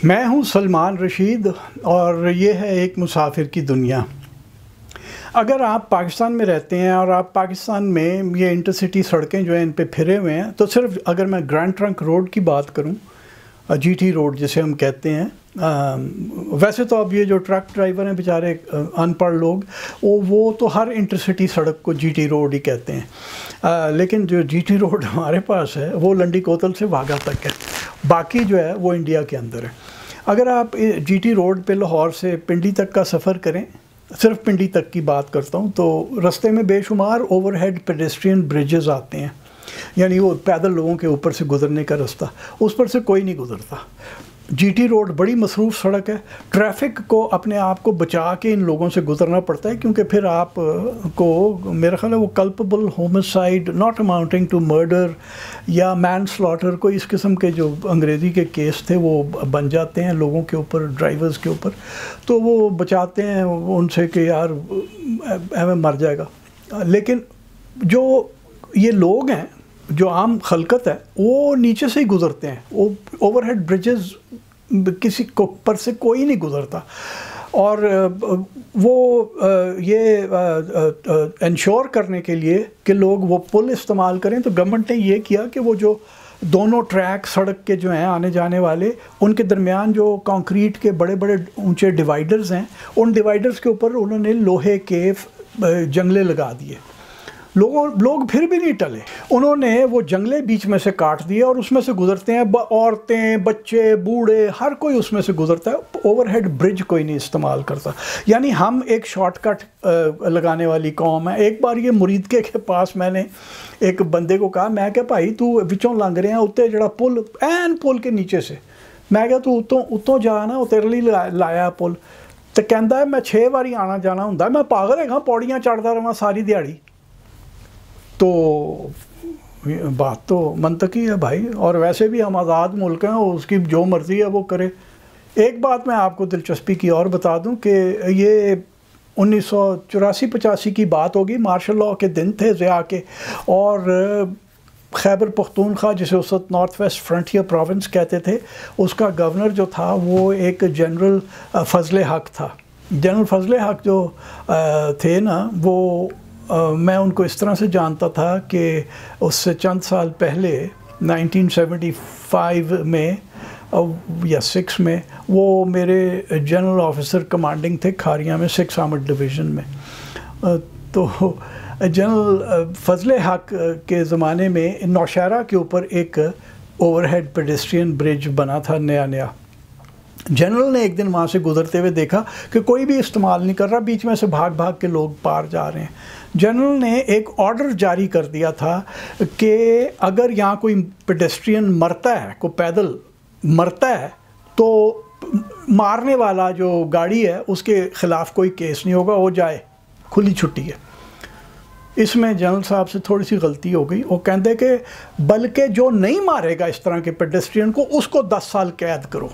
میں ہوں سلمان رشید اور یہ ہے ایک مسافر کی دنیا۔ اگر آپ پاکستان میں رہتے ہیں اور آپ پاکستان میں یہ انٹر سٹی سڑکیں جو ہیں ان پہ پھرے ہوئے ہیں، تو صرف اگر میں گرینڈ ٹرنک روڈ کی بات کروں، جی ٹی روڈ جسے ہم کہتے ہیں، ویسے تو اب یہ جو ٹرک ڈرائیور ہیں بیچارے ان پڑھ لوگ، وہ تو ہر انٹر سٹی سڑک کو جی ٹی روڈ ہی کہتے ہیں، لیکن جو جی ٹی روڈ ہمارے پاس ہے وہ لنڈی کوتل سے واگا تک ہے، باقی جو ہے وہ انڈیا کے اندر ہے۔ اگر آپ جی ٹی روڈ پہ لاہور سے پنڈی تک کا سفر کریں، صرف پنڈی تک کی بات کرتا ہوں، تو رستے میں بے شمار اوور ہیڈ پیڈسٹرین بریجز آتے ہیں، یعنی وہ پیدل لوگوں کے اوپر سے گزرنے کا رستہ، اس پر سے کوئی نہیں گزرتا۔ جی ٹی روڈ بڑی مصروف سڑک ہے، ٹریفک کو اپنے آپ کو بچا کے ان لوگوں سے گزرنا پڑتا ہے، کیونکہ پھر آپ کو میرا خیال ہے وہ کلپبل homicide not amounting to murder یا مین سلاٹر، کوئی اس قسم کے جو انگریزی کے کیس تھے وہ بن جاتے ہیں لوگوں کے اوپر، ڈرائیورز کے اوپر، تو وہ بچاتے ہیں ان سے کہ یار ہمیں مر جائے گا۔ لیکن جو یہ لوگ ہیں، جو عام خلقت ہے، وہ نیچے سے ہی گزرتے ہیں، وہ اوور ہیڈ بریجز کسی کو پر سے کوئی نہیں گزرتا، اور وہ یہ انشور کرنے کے لیے کہ لوگ وہ پل استعمال کریں، تو گورنمنٹ نے یہ کیا کہ وہ جو دونوں ٹریک سڑک کے جو ہیں آنے جانے والے، ان کے درمیان جو کانکریٹ کے بڑے بڑے اونچے ڈیوائیڈرز ہیں، ان ڈیوائیڈرز کے اوپر انہوں نے لوہے کے جنگلے لگا دیے۔ لوگ پھر بھی نہیں ٹلے، انہوں نے وہ جنگلے بیچ میں سے کاٹ دیے اور اس میں سے گزرتے ہیں، عورتیں، بچے، بوڑھے، ہر کوئی اس میں سے گزرتا ہے، اوور ہیڈ برج کوئی نہیں استعمال کرتا۔ یعنی ہم ایک شارٹ کٹ لگانے والی قوم ہے۔ ایک بار یہ مرید کے پاس میں نے ایک بندے کو کہا، میں کہ بھائی تو وچوں لنگ رہے ہیں اتنے جڑا پل، این پل کے نیچے سے، میں کہ تو اتوں جا نا، وہ تیرے لیے لایا پل، تو کہندا ہے میں 6 باری آنا جانا ہوں، میں پاگل ہے پوڑیاں چڑھتا رہا ساری دیہڑی۔ تو بات تو منطقی ہے بھائی، اور ویسے بھی ہم آزاد ملک ہیں، اس کی جو مرضی ہے وہ کرے۔ ایک بات میں آپ کو دلچسپی کی اور بتا دوں کہ یہ 1984-85 کی بات ہوگی، مارشل لاء کے دن تھے ضیاء کے، اور خیبر پختونخوا جسے اس وقت نارتھ ویسٹ فرنٹیئر پروونس کہتے تھے، اس کا گورنر جو تھا وہ ایک جنرل فضل حق تھا۔ جنرل فضل حق جو تھے نا، وہ میں ان کو اس طرح سے جانتا تھا کہ اس سے چند سال پہلے 1975 میں یا 6 میں وہ میرے جنرل آفیسر کمانڈنگ تھے کھاریاں میں، 6 آرمڈ ڈویژن میں۔ تو جنرل فضل حق کے زمانے میں نوشہرہ کے اوپر ایک اوور ہیڈ پیڈسٹرین برج بنا تھا نیا۔ جنرل نے ایک دن وہاں سے گزرتے ہوئے دیکھا کہ کوئی بھی استعمال نہیں کر رہا، بیچ میں سے بھاگ بھاگ کے لوگ پار جا رہے ہیں۔ جنرل نے ایک آرڈر جاری کر دیا تھا کہ اگر یہاں کوئی پیڈسٹرین مرتا ہے، کوئی پیدل مرتا ہے، تو مارنے والا جو گاڑی ہے اس کے خلاف کوئی کیس نہیں ہوگا، وہ جائے، کھلی چھٹی ہے۔ اس میں جنرل صاحب سے تھوڑی سی غلطی ہو گئی، وہ کہتے کہ بلکہ جو نہیں مارے گا اس طرح کے پیڈسٹرین کو، اس کو 10 سال قید کرو،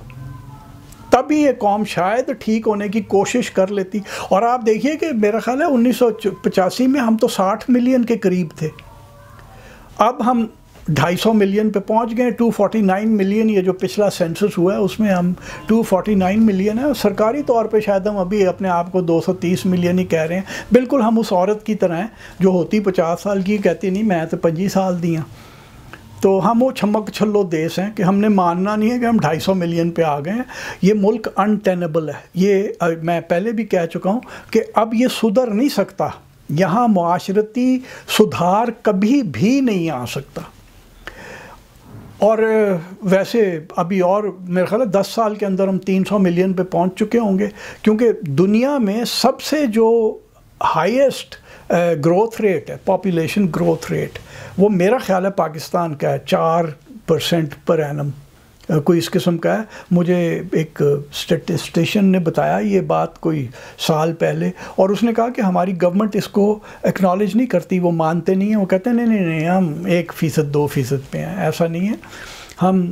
تبھی یہ قوم شاید ٹھیک ہونے کی کوشش کر لیتی۔ اور آپ دیکھیے کہ میرا خیال ہے 1985 میں ہم تو 60 ملین کے قریب تھے، اب ہم 250 ملین پہ پہنچ گئے، 249 ملین یہ جو پچھلا سینسس ہوا ہے اس میں ہم 249 ملین ہیں۔ سرکاری طور پہ شاید ہم ابھی اپنے آپ کو 230 ملین ہی کہہ رہے ہیں۔ بالکل ہم اس عورت کی طرح ہیں جو ہوتی 50 سال کی، کہتی نہیں میں تو 25 سال دی ہوں۔ تو ہم وہ چھمک چھلو دیس ہیں کہ ہم نے ماننا نہیں ہے کہ ہم 250 ملین پہ آ گئے ہیں۔ یہ ملک انٹینیبل ہے، یہ میں پہلے بھی کہہ چکا ہوں کہ اب یہ سدھر نہیں سکتا، یہاں معاشرتی سدھار کبھی بھی نہیں آ سکتا۔ اور ویسے ابھی اور میرے خیال ہے 10 سال کے اندر ہم 300 ملین پہ پہنچ چکے ہوں گے، کیونکہ دنیا میں سب سے جو ہائیسٹ گروتھ ریٹ ہے، پاپولیشن گروتھ ریٹ، وہ میرا خیال ہے پاکستان کا ہے، 4% پر اینم کوئی اس قسم کا ہے۔ مجھے ایک اسٹیٹسٹیشین نے بتایا یہ بات کوئی سال پہلے، اور اس نے کہا کہ ہماری گورنمنٹ اس کو ایکنالج نہیں کرتی، وہ مانتے نہیں ہیں، وہ کہتے ہیں نہیں ہم 1%, 2% پہ ہیں، ایسا نہیں ہے۔ ہم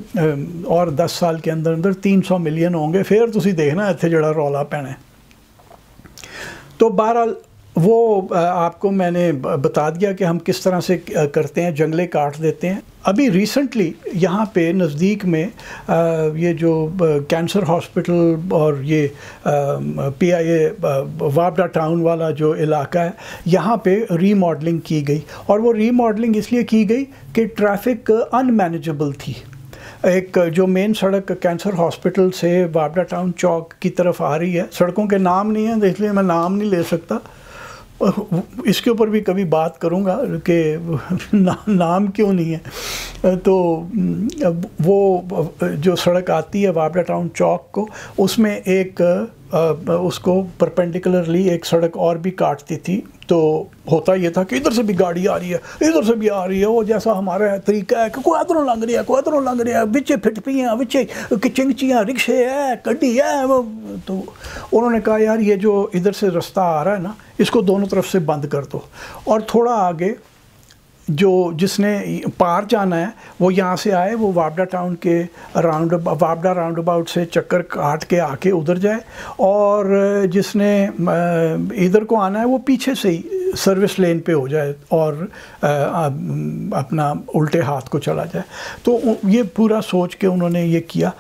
اور 10 سال کے اندر 300 ملین ہوں گے، پھر تسی دیکھنا اتنے جڑا رولا پینا ہے۔ تو بہرحال وہ آپ کو میں نے بتا دیا کہ ہم کس طرح سے کرتے ہیں، جنگلے کاٹ دیتے ہیں۔ ابھی ریسنٹلی یہاں پہ نزدیک میں یہ جو کینسر ہاسپٹل اور یہ پی آئی اے وابڈا ٹاؤن والا جو علاقہ ہے یہاں پہ ری ماڈلنگ کی گئی، اور وہ ری ماڈلنگ اس لیے کی گئی کہ ٹریفک ان مینیجبل تھی۔ ایک جو مین سڑک کینسر ہاسپٹل سے وابڈا ٹاؤن چوک کی طرف آ رہی ہے، سڑکوں کے نام نہیں ہیں اس لیے میں نام نہیں لے سکتا، اس کے اوپر بھی کبھی بات کروں گا کہ نام کیوں نہیں ہے، تو وہ جو سڑک آتی ہے وابڈا ٹاؤن چوک کو، اس میں ایک اس کو پرپینڈیکولرلی ایک سڑک اور بھی کاٹتی تھی، تو ہوتا یہ تھا کہ ادھر سے بھی گاڑی آ رہی ہے ادھر سے بھی آ رہی ہے، وہ جیسا ہمارا طریقہ ہے کہ کوئی ادھروں لنگ رہی ہے کوئی ادھروں لنگ رہی ہے، بچے پھٹ پیاں بچے چنگچیاں رکشے ہے گڈی ہے، وہ تو انہوں نے کہا یار یہ جو ادھر سے رستہ آ رہا ہے نا اس کو دونوں طرف سے بند کر دو، اور تھوڑا آگے جو جس نے پار جانا ہے وہ یہاں سے آئے، وہ وابڈا ٹاؤن کے وابڈا راؤنڈ اباؤٹ سے چکر کاٹ کے آ کے ادھر جائے، اور جس نے ادھر کو آنا ہے وہ پیچھے سے ہی سروس لین پہ ہو جائے اور اپنا الٹے ہاتھ کو چلا جائے۔ تو یہ پورا سوچ کے انہوں نے یہ کیا۔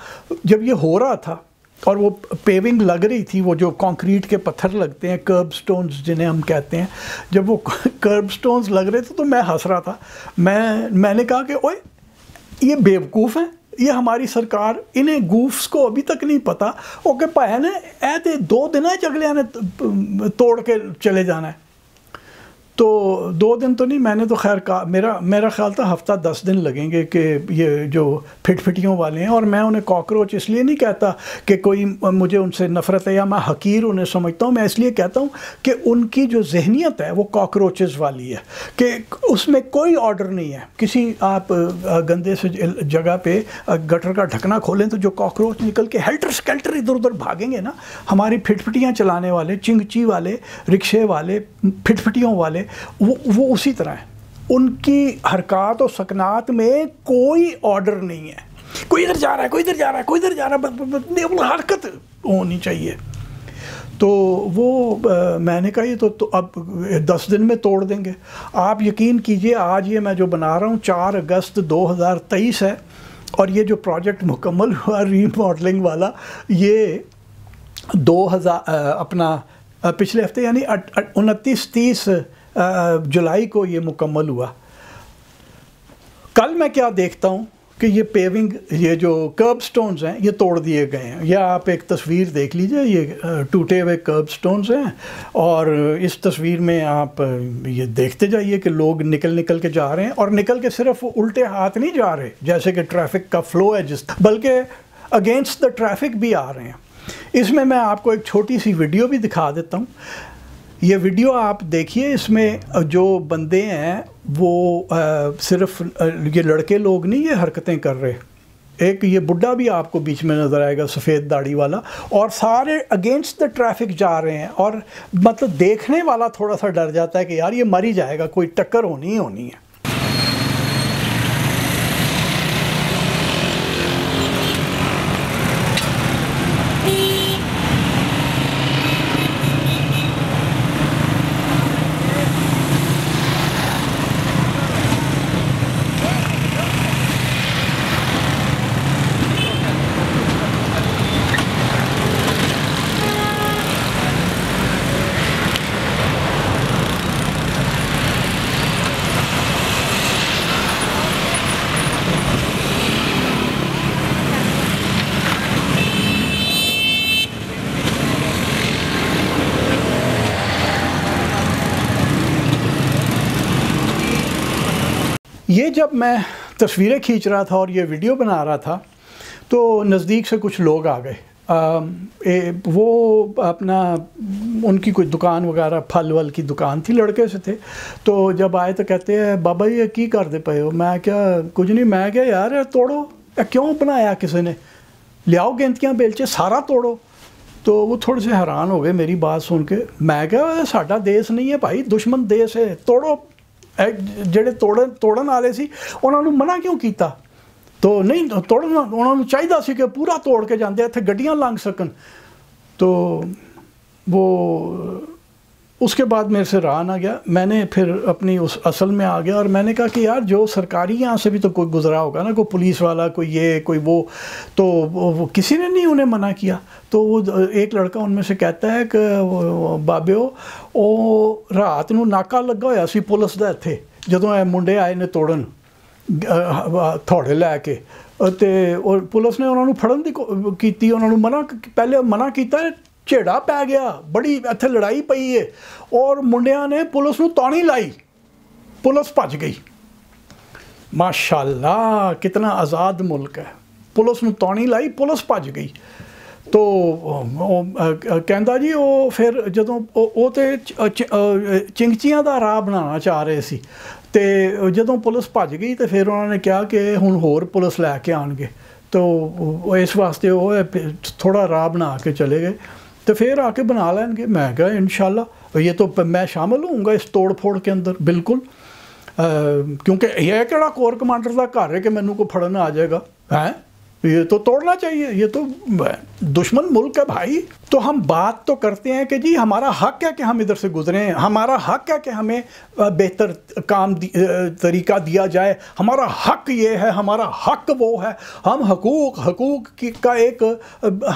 جب یہ ہو رہا تھا اور وہ پیونگ لگ رہی تھی، وہ جو کانکریٹ کے پتھر لگتے ہیں کرب سٹونز جنہیں ہم کہتے ہیں، جب وہ کرب سٹونز لگ رہے تھے تو میں ہنس رہا تھا، میں نے کہا کہ اوئے یہ بیوقوف ہیں، یہ ہماری سرکار انہیں گوفس کو ابھی تک نہیں پتا وہ کہ پائے نے اے تے 2 دن ہے جگلے نے توڑ کے چلے جانا ہے، تو 2 دن تو نہیں، میں نے تو خیر کہا میرا خیال تھا ہفتہ 10 دن لگیں گے کہ یہ جو پھٹیوں والے ہیں، اور میں انہیں کاکروچ اس لیے نہیں کہتا کہ کوئی مجھے ان سے نفرت ہے یا میں حقیر انہیں سمجھتا ہوں، میں اس لیے کہتا ہوں کہ ان کی جو ذہنیت ہے وہ کاکروچز والی ہے، کہ اس میں کوئی آرڈر نہیں ہے۔ کسی آپ گندے سے جگہ پہ گٹر کا ڈھکنا کھولیں تو جو کاکروچ نکل کے ہیلٹر سکیلٹر ادھر ادھر بھاگیں گے نا، ہماری پھٹیاں چلانے والے، چنگچی والے، رکشے والے، پھٹیوں والے، وہ اسی طرح ہیں، ان کی حرکات و سکنات میں کوئی آرڈر نہیں ہے، کوئی ادھر جا رہا ہے کوئی ادھر جا رہا ہے کوئی ادھر جا رہا ہے، حرکت ہونی چاہیے۔ تو وہ میں نے کہا یہ تو اب 10 دن میں توڑ دیں گے۔ آپ یقین کیجئے آج یہ میں جو بنا رہا ہوں 4 اگست 2023 ہے، اور یہ جو پروجیکٹ مکمل ہوا ری ماڈلنگ والا، یہ 2000 اپنا پچھلے ہفتے یعنی 29-30 جولائی کو یہ مکمل ہوا۔ کل میں کیا دیکھتا ہوں کہ یہ پیونگ، یہ جو کرب سٹونز ہیں یہ توڑ دیے گئے ہیں۔ یہ آپ ایک تصویر دیکھ لیجئے، یہ ٹوٹے ہوئے کرب سٹونز ہیں، اور اس تصویر میں آپ یہ دیکھتے جائیے کہ لوگ نکل کے جا رہے ہیں، اور نکل کے صرف الٹے ہاتھ نہیں جا رہے جیسے کہ ٹریفک کا فلو ہے بلکہ اگینسٹ دا ٹریفک بھی آ رہے ہیں۔ اس میں آپ کو ایک چھوٹی سی ویڈیو بھی دکھا دیتا ہوں۔ یہ ویڈیو آپ دیکھیے، اس میں جو بندے ہیں وہ صرف یہ لڑکے لوگ نہیں یہ حرکتیں کر رہے، ایک یہ بڈھا بھی آپ کو بیچ میں نظر آئے گا سفید داڑھی والا، اور سارے اگینسٹ دا ٹریفک جا رہے ہیں، اور مطلب دیکھنے والا تھوڑا سا ڈر جاتا ہے کہ یار یہ مر ہی جائے گا، کوئی ٹکر ہونی ہے۔ یہ جب میں تصویریں کھینچ رہا تھا اور یہ ویڈیو بنا رہا تھا تو نزدیک سے کچھ لوگ آ گئے، وہ اپنا ان کی کوئی دکان وغیرہ پھل ول کی دکان تھی، لڑکے سے تھے، تو جب آئے تو کہتے ہیں بابا یہ کی کر دے پے ہو؟ میں کیا کچھ نہیں، میں کیا یار توڑو، کیوں بنایا کسی نے، لیاؤ گینتیاں بیلچے سارا توڑو۔ تو وہ تھوڑے سے حیران ہو گئے میری بات سن کے، میں کیا ساڈا دیس نہیں ہے بھائی، دشمن دیس ہے، توڑو۔ جڑے توڑن والے سی انہوں نے منع کیوں کیتا؟ تو نہیں توڑنا، انہوں نے چاہیے سی کہ پورا توڑ کے جاندے اتنے گڈیاں لنگ سکن۔ تو وہ اس کے بعد میرے سے رہا نہ گیا، میں نے پھر اپنی اس اصل میں آ گیا اور میں نے کہا کہ یار جو سرکاری یہاں سے بھی تو کوئی گزرا ہوگا نا، کوئی پولیس والا، کوئی یہ کوئی تو وہ کسی نے نہیں انہیں منع کیا. تو وہ ایک لڑکا ان میں سے کہتا ہے کہ بابیو او رات نو ناکا لگا ہویا سی پولیس دا اتھے جدوں اے منڈے آئے نے توڑن تھوڑے لے کے، تے پولیس نے انہوں نے پھڑن دی کیتی، انہوں نے پہلے منع کیتا ہے، جھیڑا پی گیا، بڑی اتھے لڑائی پئی ہے اور منڈیاں نے پولیس نو تانی لائی، پولیس بھج گئی. ماشاءاللہ کتنا آزاد ملک ہے. پولیس نو تانی لائی، پولیس بھج گئی. تو کہندا جی وہ پھر جدوں وہ تے چنگچیاں دا راہ بنانا چاہ رہے سی، تے جدوں پولیس بھج گئی تے پھر انہوں نے کہا کہ ہن ہور پولیس لے کے آن گے، تو اس واسطے وہ تھوڑا راہ بنا کے چلے گئے. تو پھر آ کے بنا لیں گے. میں کہا انشاءاللہ یہ تو میں شامل ہوں گا اس توڑ پھوڑ کے اندر بالکل، کیونکہ یہ کیڑا کور کمانڈر دا گھر ہے کہ مینوں کو پھڑنا آ جائے گا. ہیں یہ تو توڑنا چاہیے، یہ تو دشمن ملک ہے بھائی. تو ہم بات تو کرتے ہیں کہ جی ہمارا حق ہے کہ ہم ادھر سے گزریں، ہمارا حق ہے کہ ہمیں بہتر کام طریقہ دیا جائے، ہمارا حق یہ ہے، ہمارا حق وہ ہے. ہم حقوق کا ایک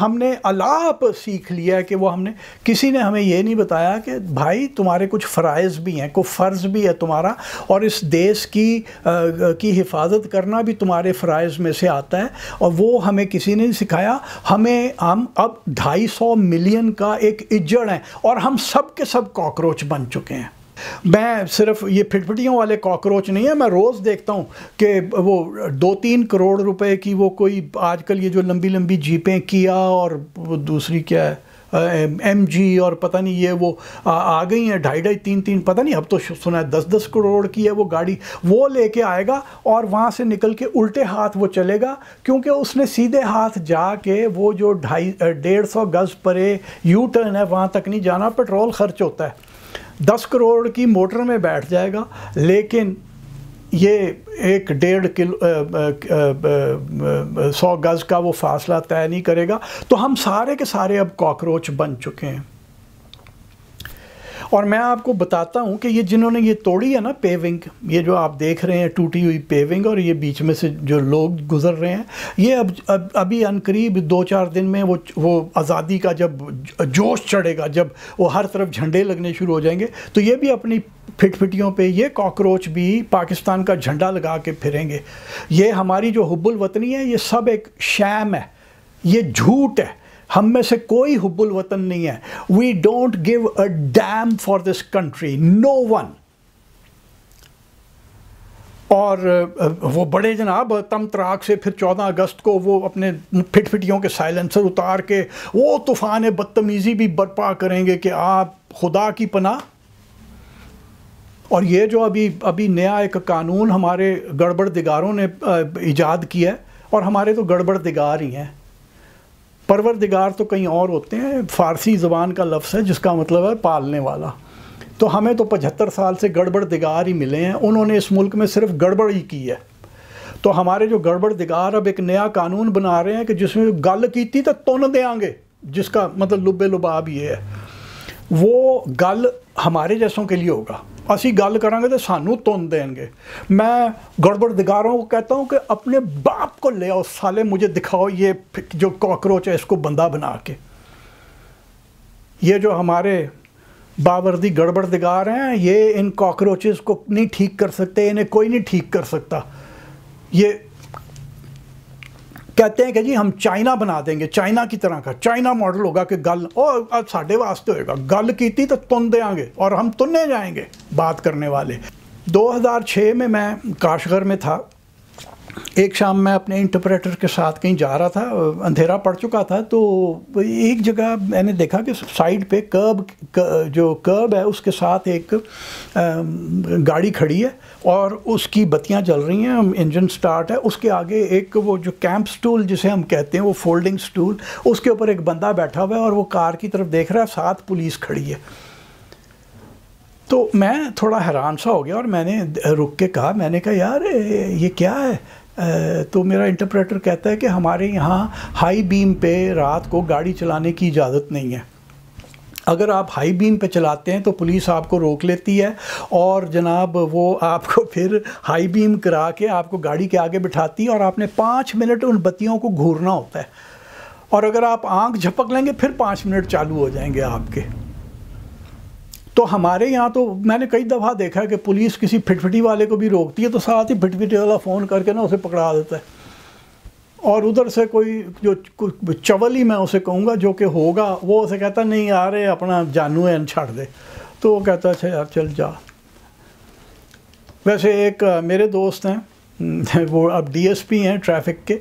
ہم نے الاپ سیکھ لیا ہے کہ وہ ہم نے، کسی نے ہمیں یہ نہیں بتایا کہ بھائی تمہارے کچھ فرائض بھی ہیں، کوئی فرض بھی ہے تمہارا، اور اس دیش کی حفاظت کرنا بھی تمہارے فرائض میں سے آتا ہے. اور وہ ہمیں کسی نے نہیں سکھایا. ہم اب 250 ملین کا ایک اجڑ ہے اور ہم سب کے سب کاکروچ بن چکے ہیں. میں صرف یہ پھٹ پھٹیوں والے کاکروچ نہیں ہے، میں روز دیکھتا ہوں کہ وہ 2-3 کروڑ روپے کی وہ کوئی آج کل یہ جو لمبی لمبی جیپیں کیا اور وہ دوسری کیا ہے ایم جی اور پتہ نہیں یہ وہ آ گئی ہیں 2.5-3 پتہ نہیں، اب تو سنا ہے 10 کروڑ کی ہے وہ گاڑی، وہ لے کے آئے گا اور وہاں سے نکل کے الٹے ہاتھ وہ چلے گا، کیونکہ اس نے سیدھے ہاتھ جا کے وہ جو 150 گز پرے یو ٹرن ہے وہاں تک نہیں جانا، پیٹرول خرچ ہوتا ہے. 10 کروڑ کی موٹر میں بیٹھ جائے گا، لیکن یہ 100 گز کا وہ فاصلہ طے نہیں کرے گا. تو ہم سارے کے سارے اب کاکروچ بن چکے ہیں. اور میں آپ کو بتاتا ہوں کہ یہ جنہوں نے یہ توڑی ہے نا پیونگ، یہ جو آپ دیکھ رہے ہیں ٹوٹی ہوئی پیونگ اور یہ بیچ میں سے جو لوگ گزر رہے ہیں، یہ ابھی عنقریب 2-4 دن میں وہ آزادی کا جب جوش چڑھے گا، جب وہ ہر طرف جھنڈے لگنے شروع ہو جائیں گے، تو یہ بھی اپنی پھٹ پھٹیوں پہ یہ کاکروچ بھی پاکستان کا جھنڈا لگا کے پھریں گے. یہ ہماری جو حب الوطنی ہے یہ سب ایک شام ہے، یہ جھوٹ ہے. ہم میں سے کوئی حب الوطن نہیں ہے. We don't give a damn for this country, no one. اور وہ بڑے جناب تم تراک سے پھر 14 اگست کو وہ اپنے پھٹ پھٹیوں کے سائلنسر اتار کے وہ طوفان بدتمیزی بھی برپا کریں گے کہ آپ خدا کی پناہ. اور یہ جو ابھی نیا ایک قانون ہمارے گڑبڑ دگاروں نے ایجاد کیا ہے، اور ہمارے تو گڑبڑ دگار ہی ہیں، پروردگار تو کہیں اور ہوتے ہیں. فارسی زبان کا لفظ ہے جس کا مطلب ہے پالنے والا. تو ہمیں تو 75 سال سے گڑبڑ دگار ہی ملے ہیں، انہوں نے اس ملک میں صرف گڑبڑ ہی کی ہے. تو ہمارے جو گڑبڑ دگار اب ایک نیا قانون بنا رہے ہیں کہ جس میں گل کیتی تو تن دیاں گے، جس کا مطلب لبے لباب یہ ہے. وہ گل ہمارے جیسوں کے لیے ہوگا، اسی گل کریں گے تو سانو تن دیں گے. میں گڑبڑ دگاروں کو کہتا ہوں کہ اپنے باپ کو لے آؤ سالے، مجھے دکھاؤ یہ جو کاکروچ ہے اس کو بندہ بنا کے. یہ جو ہمارے باوردی گڑبڑ دگار ہیں یہ ان کاکروچز کو نہیں ٹھیک کر سکتے، انہیں کوئی نہیں ٹھیک کر سکتا. یہ کہتے ہیں کہ جی ہم چائنا بنا دیں گے، چائنا کی طرح کا چائنا ماڈل ہوگا کہ گل اور ساڈے واسطے ہوئے گا، گل کیتی تو تن دیاں گے اور ہم تننے جائیں گے بات کرنے والے. 2006 میں کاشغر میں تھا. ایک شام میں اپنے انٹرپریٹر کے ساتھ کہیں جا رہا تھا، اندھیرا پڑ چکا تھا، تو ایک جگہ میں نے دیکھا کہ سائیڈ پہ کرب ہے اس کے ساتھ ایک گاڑی کھڑی ہے اور اس کی بتیاں جل رہی ہیں، انجن سٹارٹ ہے. اس کے آگے ایک وہ جو کیمپ سٹول جسے ہم کہتے ہیں، وہ فولڈنگ سٹول، اس کے اوپر ایک بندہ بیٹھا ہوا ہے اور وہ کار کی طرف دیکھ رہا ہے، ساتھ پولیس کھڑی ہے. تو میں تھوڑا حیران سا ہو گیا اور میں نے رک کے کہا، میں نے کہا یار یہ کیا ہے؟ تو میرا انٹرپریٹر کہتا ہے کہ ہمارے یہاں ہائی بیم پہ رات کو گاڑی چلانے کی اجازت نہیں ہے. اگر آپ ہائی بیم پہ چلاتے ہیں تو پولیس آپ کو روک لیتی ہے اور جناب وہ آپ کو پھر ہائی بیم کرا کے آپ کو گاڑی کے آگے بٹھاتی ہے اور آپ نے 5 منٹ ان بتیوں کو گھورنا ہوتا ہے، اور اگر آپ آنکھ جھپک لیں گے پھر 5 منٹ چالو ہو جائیں گے آپ کے۔ تو ہمارے یہاں تو میں نے کئی دفعہ دیکھا ہے کہ پولیس کسی پھٹ پھٹی والے کو بھی روکتی ہے تو ساتھ ہی پھٹ پھٹی والا فون کر کے نا اسے پکڑا دیتا ہے، اور ادھر سے کوئی جو چول ہی میں اسے کہوں گا جو کہ ہوگا وہ اسے کہتا نہیں یار اپنا جانو ہے چھڑ دے، تو وہ کہتا اچھا یار چل جا۔ ویسے ایک میرے دوست ہیں وہ اب ڈی ایس پی ہیں ٹریفک کے،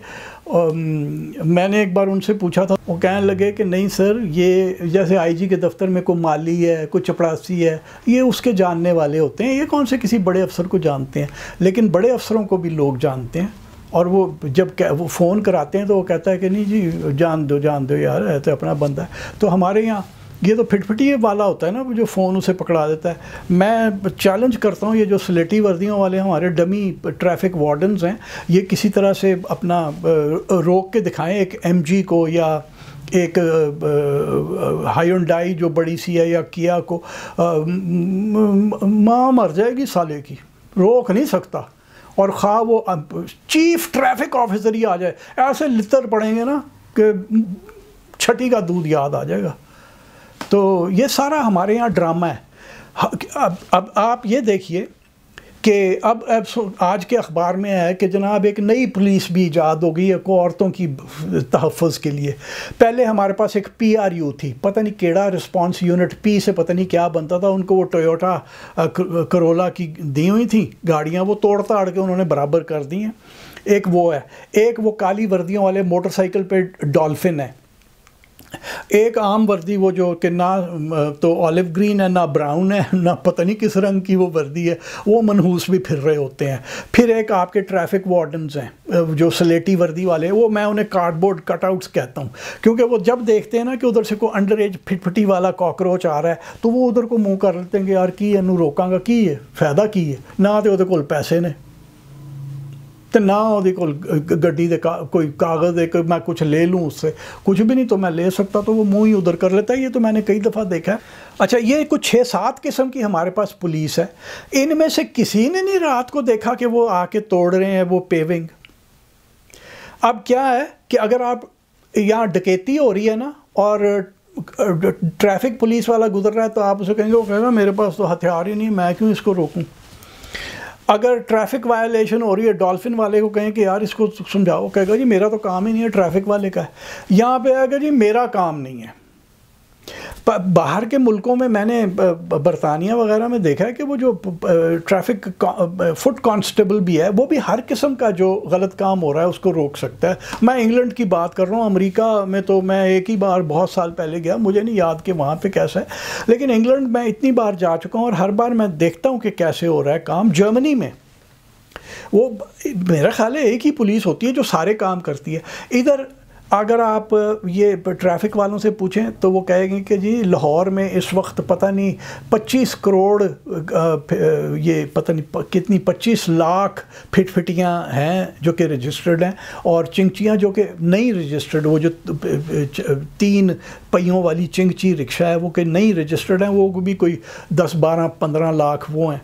میں نے ایک بار ان سے پوچھا تھا، وہ کہنے لگے کہ نہیں سر یہ جیسے آئی جی کے دفتر میں کوئی مالی ہے کوئی چپڑاسی ہے یہ اس کے جاننے والے ہوتے ہیں، یہ کون سے کسی بڑے افسر کو جانتے ہیں، لیکن بڑے افسروں کو بھی لوگ جانتے ہیں، اور وہ جب وہ فون کراتے ہیں تو وہ کہتا ہے کہ نہیں جی جان دو یار ہے تو اپنا بندہ ہے۔ تو ہمارے یہاں یہ تو پھٹ پھٹی والا ہوتا ہے نا جو فون اسے پکڑا دیتا ہے۔ میں چیلنج کرتا ہوں یہ جو سلیٹی وردیوں والے ہمارے ڈمی ٹریفک وارڈنز ہیں یہ کسی طرح سے اپنا روک کے دکھائیں، ایک ایم جی کو یا ایک ہائیونڈائی جو بڑی سی ہے یا کیا کو، ماں مر جائے گی سالے کی، روک نہیں سکتا، اور خواہ وہ چیف ٹریفک آفیسر ہی آ جائے ایسے لتر پڑیں گے نا کہ چھٹی کا دودھ یاد آ جائے گا۔ تو یہ سارا ہمارے یہاں ڈرامہ ہے۔ اب آپ یہ دیکھیے کہ اب آج کے اخبار میں ہے کہ جناب ایک نئی پولیس بھی ایجاد ہو گئی ہے عورتوں کی تحفظ کے لیے۔ پہلے ہمارے پاس ایک پی آر یو تھی، پتہ نہیں کیڑا رسپانس یونٹ، پی سے پتہ نہیں کیا بنتا تھا، ان کو وہ ٹویوٹا کرولا کی دی ہوئی تھیں گاڑیاں، وہ توڑ تاڑ کے انہوں نے برابر کر دی ہیں۔ ایک وہ ہے، ایک وہ کالی وردیوں والے موٹر سائیکل پہ ڈولفن ہے، ایک عام وردی وہ جو کہ نہ تو آلیو گرین ہے نہ براؤن ہے نہ پتہ نہیں کس رنگ کی وہ وردی ہے، وہ منحوس بھی پھر رہے ہوتے ہیں۔ پھر ایک آپ کے ٹریفک وارڈنز ہیں جو سلیٹی وردی والے، وہ میں انہیں کارڈ بورڈ کٹ آؤٹس کہتا ہوں، کیونکہ وہ جب دیکھتے ہیں نا کہ ادھر سے کوئی انڈر ایج پھٹ پھٹی والا کاکروچ آ رہا ہے تو وہ ادھر کو منہ کر لیتے ہیں کہ یار کی انہوں روکاں گا کی ہے فائدہ کی ہے، نہ تو وہ پیسے نے تو نہ وہ گڈی دے کوئی کاغذ دے کہ میں کچھ لے لوں، اس سے کچھ بھی نہیں تو میں لے سکتا، تو وہ منہ ہی ادھر کر لیتا ہے۔ یہ تو میں نے کئی دفعہ دیکھا ہے۔ اچھا یہ کچھ 6-7 قسم کی ہمارے پاس پولیس ہے، ان میں سے کسی نے نہیں رات کو دیکھا کہ وہ آ کے توڑ رہے ہیں وہ پیونگ۔ اب کیا ہے کہ اگر آپ یہاں ڈکیتی ہو رہی ہے نا اور ٹریفک پولیس والا گزر رہا ہے تو آپ اسے کہیں گے، وہ کہے گا میرے پاس تو ہتھیار ہی نہیں، میں کیوں اس کو روکوں۔ اگر ٹریفک وائلیشن ہو رہی ہے ڈولفن والے کو کہیں کہ یار اس کو سمجھاؤ، کہے گا جی میرا تو کام ہی نہیں ہے، ٹریفک والے کا ہے۔ یہاں پہ آئے گا جی میرا کام نہیں ہے۔ باہر کے ملکوں میں نے برطانیہ وغیرہ میں دیکھا ہے کہ وہ جو ٹریفک فٹ کانسٹیبل بھی ہے وہ بھی ہر قسم کا جو غلط کام ہو رہا ہے اس کو روک سکتا ہے۔ میں انگلینڈ کی بات کر رہا ہوں، امریکہ میں تو میں ایک ہی بار بہت سال پہلے گیا، مجھے نہیں یاد کہ وہاں پہ کیسا ہے، لیکن انگلینڈ میں اتنی بار جا چکا ہوں اور ہر بار میں دیکھتا ہوں کہ کیسے ہو رہا ہے کام۔ جرمنی میں وہ میرا خیال ہے ایک ہی پولیس ہوتی ہے جو سارے کام کرتی ہے۔ ادھر اگر آپ یہ ٹریفک والوں سے پوچھیں تو وہ کہیں گے کہ جی لاہور میں اس وقت پتہ نہیں 25 کروڑ یہ پتہ نہیں کتنی 25 لاکھ پھٹ پھٹیاں ہیں جو کہ رجسٹرڈ ہیں، اور چنگچیاں جو کہ نہیں رجسٹرڈ، وہ جو 3 پہیوں والی چنگچی رکشہ ہے وہ کہ نہیں رجسٹرڈ ہیں، وہ بھی کوئی 10-12-15 لاکھ وہ ہیں۔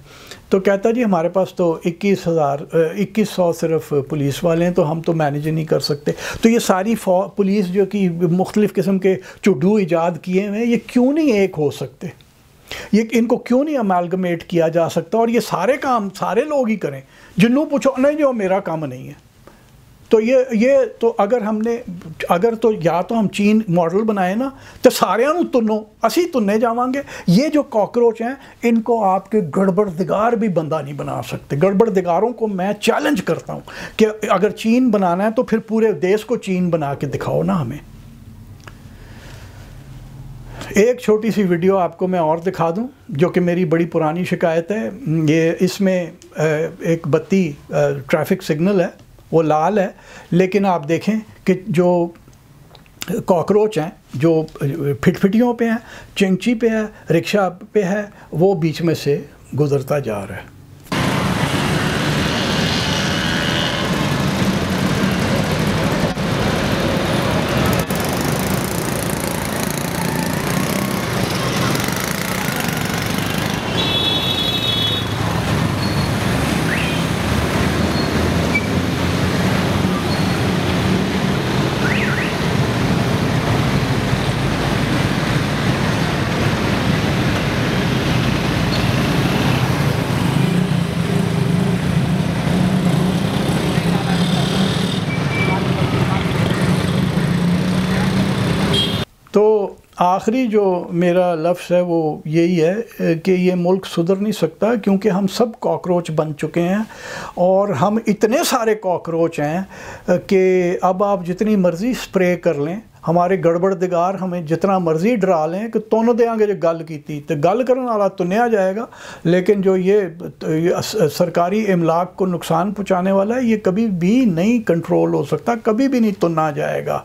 تو کہتا جی ہمارے پاس تو 2100 صرف پولیس والے ہیں تو ہم تو مینیج نہیں کر سکتے۔ تو یہ ساری پولیس جو کہ مختلف قسم کے چڈو ایجاد کیے ہوئے ہیں یہ کیوں نہیں ایک ہو سکتے، یہ ان کو کیوں نہیں امالگمیٹ کیا جا سکتا اور یہ سارے کام سارے لوگ ہی کریں؟ جنوں پوچھو نہیں جو میرا کام نہیں ہے۔ تو یہ تو اگر تو یا تو ہم چین ماڈل بنائے نا تو سارے تنو اسی تنے جاواں گے۔ یہ جو کاکروچ ہیں ان کو آپ کے گڑبڑ دگار بھی بندہ نہیں بنا سکتے۔ گڑبڑ دگاروں کو میں چیلنج کرتا ہوں کہ اگر چین بنانا ہے تو پھر پورے دیش کو چین بنا کے دکھاؤ نا ہمیں۔ ایک چھوٹی سی ویڈیو آپ کو میں اور دکھا دوں جو کہ میری بڑی پرانی شکایت ہے۔ یہ اس میں ایک بتی ٹریفک سگنل ہے، وہ لال ہے، لیکن آپ دیکھیں کہ جو کاکروچ ہیں جو پھٹ پھٹیوں پہ ہیں، چنگچی پہ ہے، رکشہ پہ ہے، وہ بیچ میں سے گزرتا جا رہا ہے۔ آخری جو میرا لفظ ہے وہ یہی ہے کہ یہ ملک سدھر نہیں سکتا، کیونکہ ہم سب کاکروچ بن چکے ہیں، اور ہم اتنے سارے کاکروچ ہیں کہ اب آپ جتنی مرضی سپرے کر لیں، ہمارے گڑبڑ دگار ہمیں جتنا مرضی ڈرا لیں کہ تون دیاں گے جو گل کیتی تو گل کرنے والا تنیا جائے گا، لیکن جو یہ سرکاری املاک کو نقصان پہنچانے والا ہے یہ کبھی بھی نہیں کنٹرول ہو سکتا، کبھی بھی نہیں تنا جائے گا۔